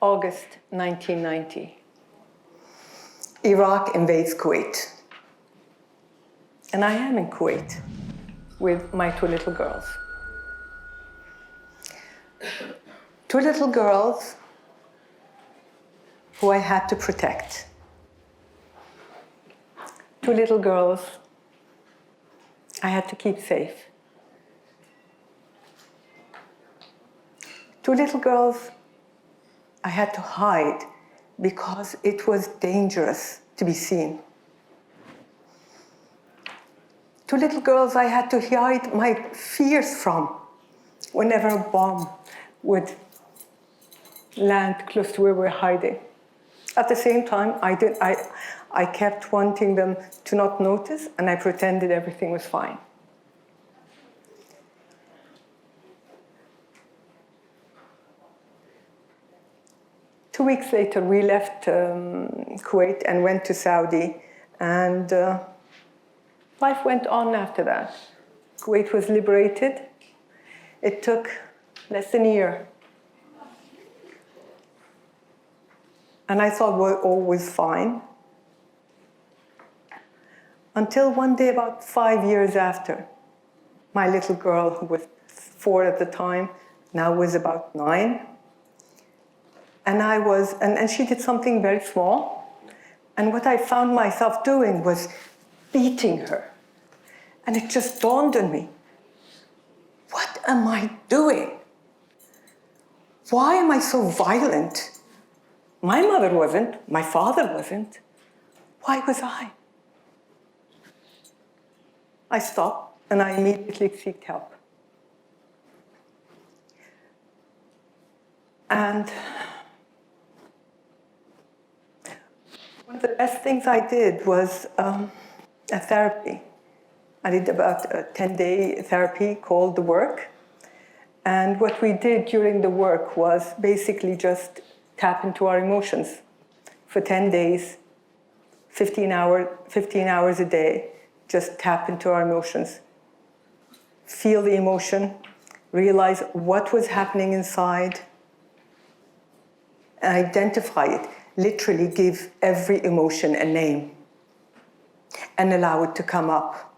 August 1990. Iraq invades Kuwait. And I am in Kuwait with my two little girls. Two little girls who I had to protect. Two little girls I had to keep safe. Two little girls I had to hide because it was dangerous to be seen. Two little girls I had to hide my fears from whenever a bomb would land close to where we're hiding. At the same time, I kept wanting them to not notice, and I pretended everything was fine. Two weeks later, we left Kuwait and went to Saudi, and life went on after that. Kuwait was liberated. It took less than a year. And I thought we're always fine. Until one day, about 5 years after, my little girl, who was 4 at the time, now was about 9. And she did something very small. And what I found myself doing was beating her. And it just dawned on me, what am I doing? Why am I so violent? My mother wasn't, my father wasn't. Why was I? I stopped and I immediately sought help. And one of the best things I did was a therapy. I did about a 10-day therapy called The Work. And what we did during the work was basically just tap into our emotions for 10 days, 15 hours a day, just tap into our emotions. Feel the emotion, realize what was happening inside, and identify it. Literally give every emotion a name and allow it to come up.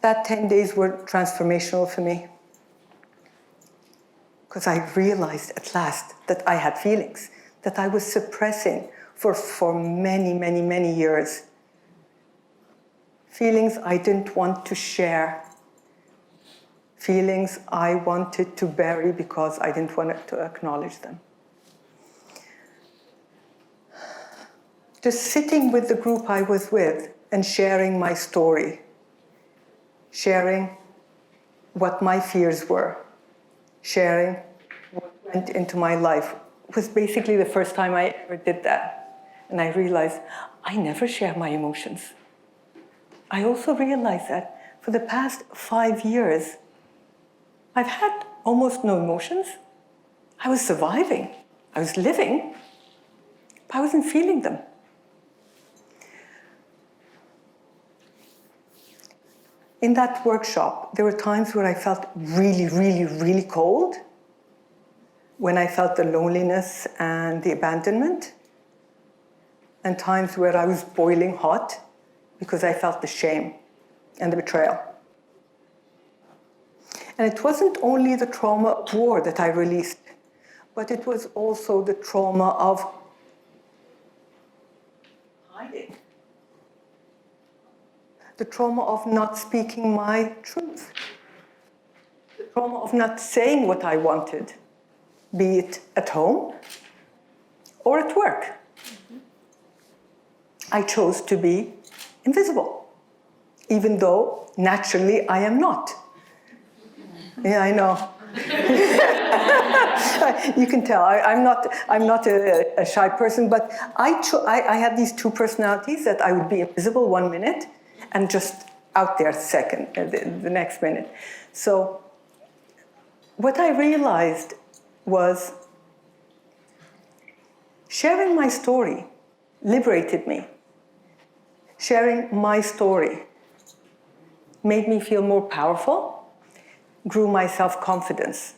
That 10 days were transformational for me because I realized at last that I had feelings that I was suppressing for many, many, many years. Feelings I didn't want to share. Feelings I wanted to bury because I didn't want to acknowledge them. Just sitting with the group I was with and sharing my story, sharing what my fears were, sharing what went into my life was basically the first time I ever did that. And I realized I never share my emotions. I also realized that for the past 5 years, I've had almost no emotions. I was surviving. I was living, but I wasn't feeling them. In that workshop, there were times where I felt really, really, really cold, when I felt the loneliness and the abandonment, and times where I was boiling hot because I felt the shame and the betrayal. And it wasn't only the trauma of war that I released, but it was also the trauma of hiding. The trauma of not speaking my truth. The trauma of not saying what I wanted, be it at home or at work. Mm-hmm. I chose to be invisible, even though naturally I am not. Yeah, I know. You can tell I'm not a shy person, but I had these two personalities that I would be invisible 1 minute and just out there the next minute. So what I realized was sharing my story liberated me. Sharing my story made me feel more powerful, grew my self-confidence,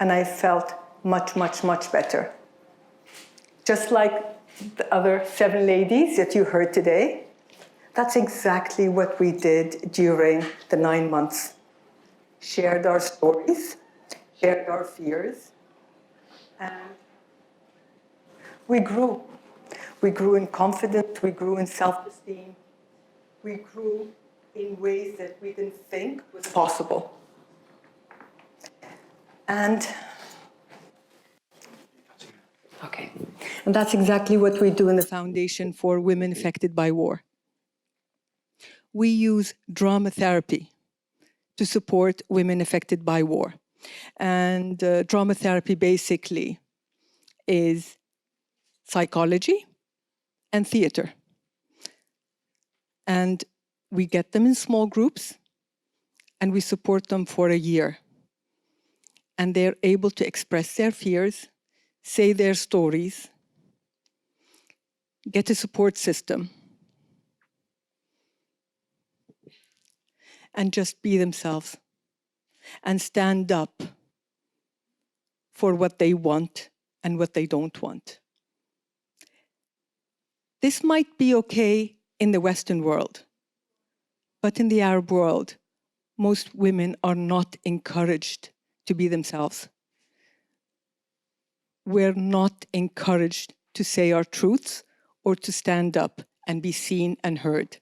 and I felt much, much, much better. Just like the other 7 ladies that you heard today, that's exactly what we did during the 9 months. Shared our stories, shared our fears, and we grew. We grew in confidence, we grew in self-esteem, we grew in ways that we didn't think was possible. And that's exactly what we do in the Foundation for Women Affected by War. We use drama therapy to support women affected by war. And drama therapy basically is psychology and theater. And we get them in small groups and we support them for a year. And they're able to express their fears, say their stories, get a support system, and just be themselves and stand up for what they want and what they don't want. This might be okay in the Western world, but in the Arab world, most women are not encouraged to be themselves. We're not encouraged to say our truths or to stand up and be seen and heard.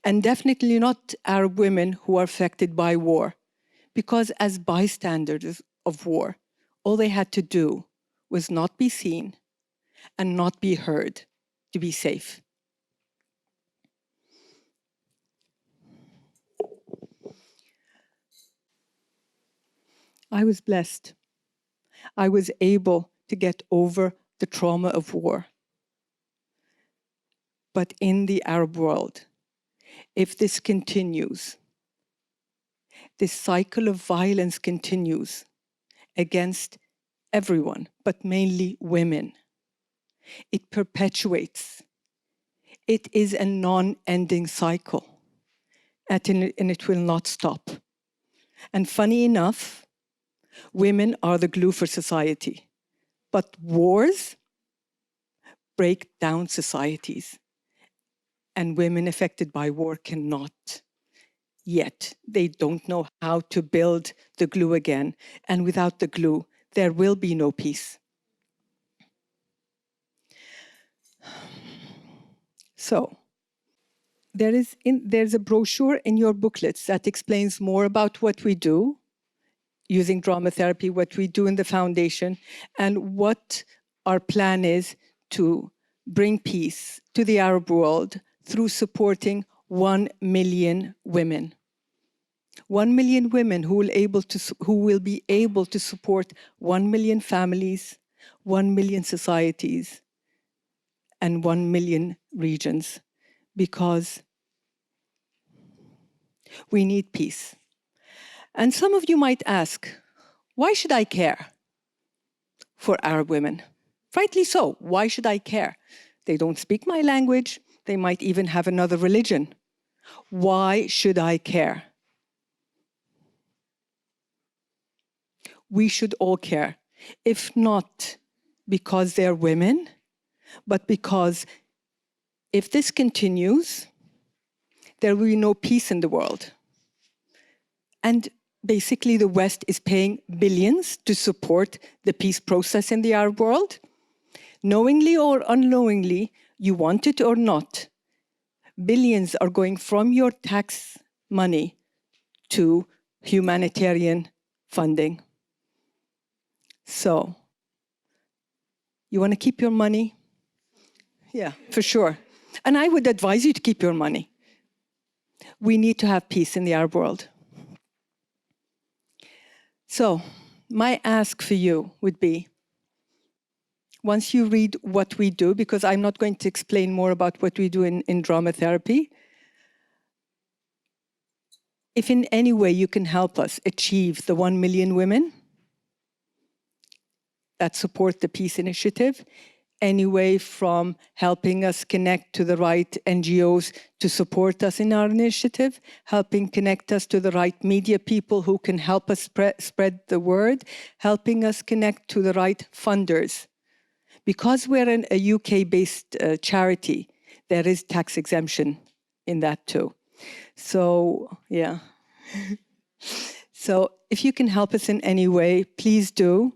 And definitely not Arab women who are affected by war, because as bystanders of war, all they had to do was not be seen and not be heard to be safe. I was blessed. I was able to get over the trauma of war. But in the Arab world, if this continues, this cycle of violence continues against everyone, but mainly women, it perpetuates. It is a non-ending cycle, and it will not stop. And funny enough, women are the glue for society, but wars break down societies, and women affected by war cannot. Yet they don't know how to build the glue again, and without the glue, there will be no peace. So, there's a brochure in your booklets that explains more about what we do using drama therapy, what we do in the foundation, and what our plan is to bring peace to the Arab world through supporting 1 million women. 1 million women who will be able to support 1 million families, 1 million societies, and 1 million regions, because we need peace. And some of you might ask, why should I care for Arab women? Rightly so, why should I care? They don't speak my language, they might even have another religion. Why should I care? We should all care, if not because they're women, but because if this continues, there will be no peace in the world. And basically, the West is paying billions to support the peace process in the Arab world. Knowingly or unknowingly, you want it or not, billions are going from your tax money to humanitarian funding. So, you want to keep your money? Yeah, for sure. And I would advise you to keep your money. We need to have peace in the Arab world. So, my ask for you would be, once you read what we do, because I'm not going to explain more about what we do in drama therapy, if in any way you can help us achieve the 1 million women that support the peace initiative, any way from helping us connect to the right NGOs to support us in our initiative, helping connect us to the right media people who can help us spread the word, helping us connect to the right funders. Because we're a UK-based charity, there is tax exemption in that too. So, yeah. So if you can help us in any way, please do.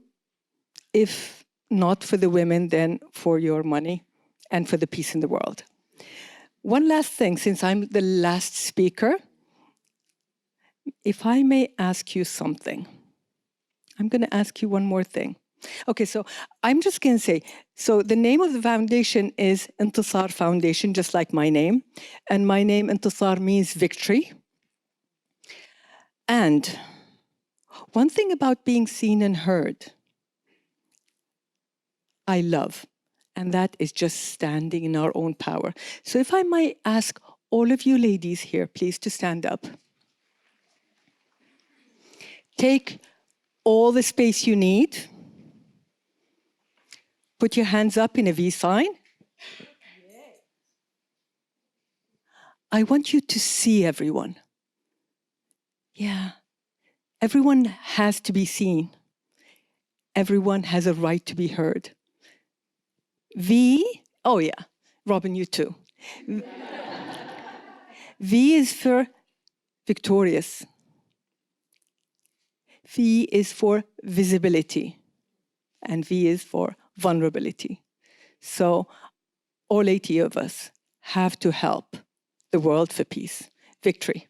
If not for the women, then for your money and for the peace in the world. One last thing, since I'm the last speaker, if I may ask you something. I'm going to ask you one more thing. Okay, so I'm just going to say, so the name of the foundation is Intisar Foundation, just like my name. And my name, Intisar, means victory. And one thing about being seen and heard, I love, and that is just standing in our own power. So if I might ask all of you ladies here, please, to stand up. Take all the space you need. Put your hands up in a V sign. I want you to see everyone. Yeah. Everyone has to be seen. Everyone has a right to be heard. V, oh yeah, Robin, you too. V is for victorious. V is for visibility. And V is for vulnerability. So all 80 of us have to help the world for peace. Victory.